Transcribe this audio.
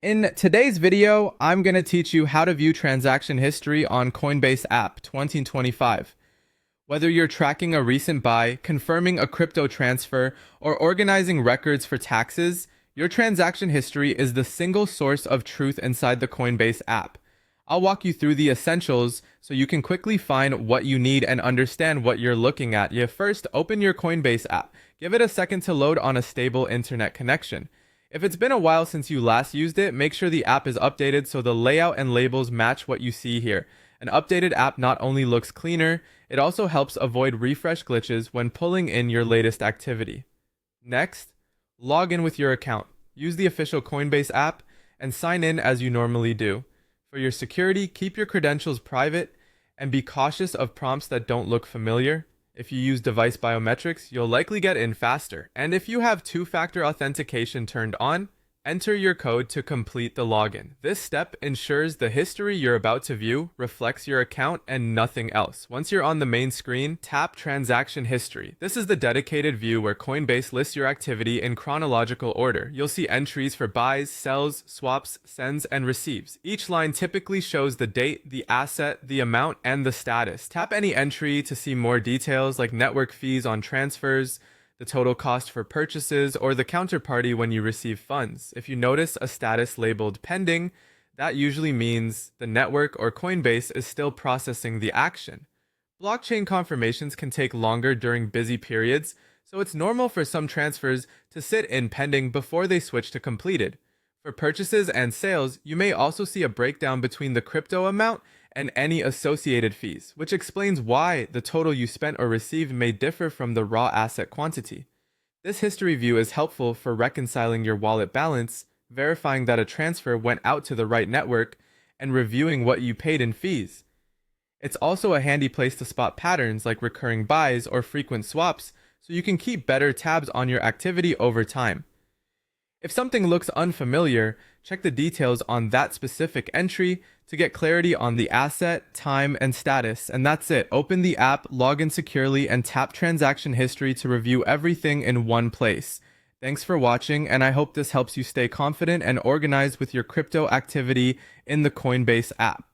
In today's video, I'm going to teach you how to view transaction history on Coinbase app 2025. Whether you're tracking a recent buy, confirming a crypto transfer, or organizing records for taxes, your transaction history is the single source of truth inside the Coinbase app. I'll walk you through the essentials so you can quickly find what you need and understand what you're looking at. You first open your Coinbase app. Give it a second to load on a stable internet connection. If it's been a while since you last used it, make sure the app is updated so the layout and labels match what you see here. An updated app not only looks cleaner, it also helps avoid refresh glitches when pulling in your latest activity. Next, log in with your account. Use the official Coinbase app and sign in as you normally do. For your security, keep your credentials private and be cautious of prompts that don't look familiar. If you use device biometrics, you'll likely get in faster. And if you have two-factor authentication turned on, enter your code to complete the login. This step ensures the history you're about to view reflects your account and nothing else. Once you're on the main screen, tap Transaction History. This is the dedicated view where Coinbase lists your activity in chronological order. You'll see entries for buys, sells, swaps, sends, and receives. Each line typically shows the date, the asset, the amount, and the status. Tap any entry to see more details like network fees on transfers, the total cost for purchases, or the counterparty when you receive funds. If you notice a status labeled pending, that usually means the network or Coinbase is still processing the action. Blockchain confirmations can take longer during busy periods, so it's normal for some transfers to sit in pending before they switch to completed. For purchases and sales, you may also see a breakdown between the crypto amount and any associated fees, which explains why the total you spent or received may differ from the raw asset quantity. This history view is helpful for reconciling your wallet balance, verifying that a transfer went out to the right network, and reviewing what you paid in fees. It's also a handy place to spot patterns like recurring buys or frequent swaps, so you can keep better tabs on your activity over time. If something looks unfamiliar, check the details on that specific entry to get clarity on the asset, time, and status, and that's it. Open the app, log in securely, and tap transaction history to review everything in one place. Thanks for watching, and I hope this helps you stay confident and organized with your crypto activity in the Coinbase app.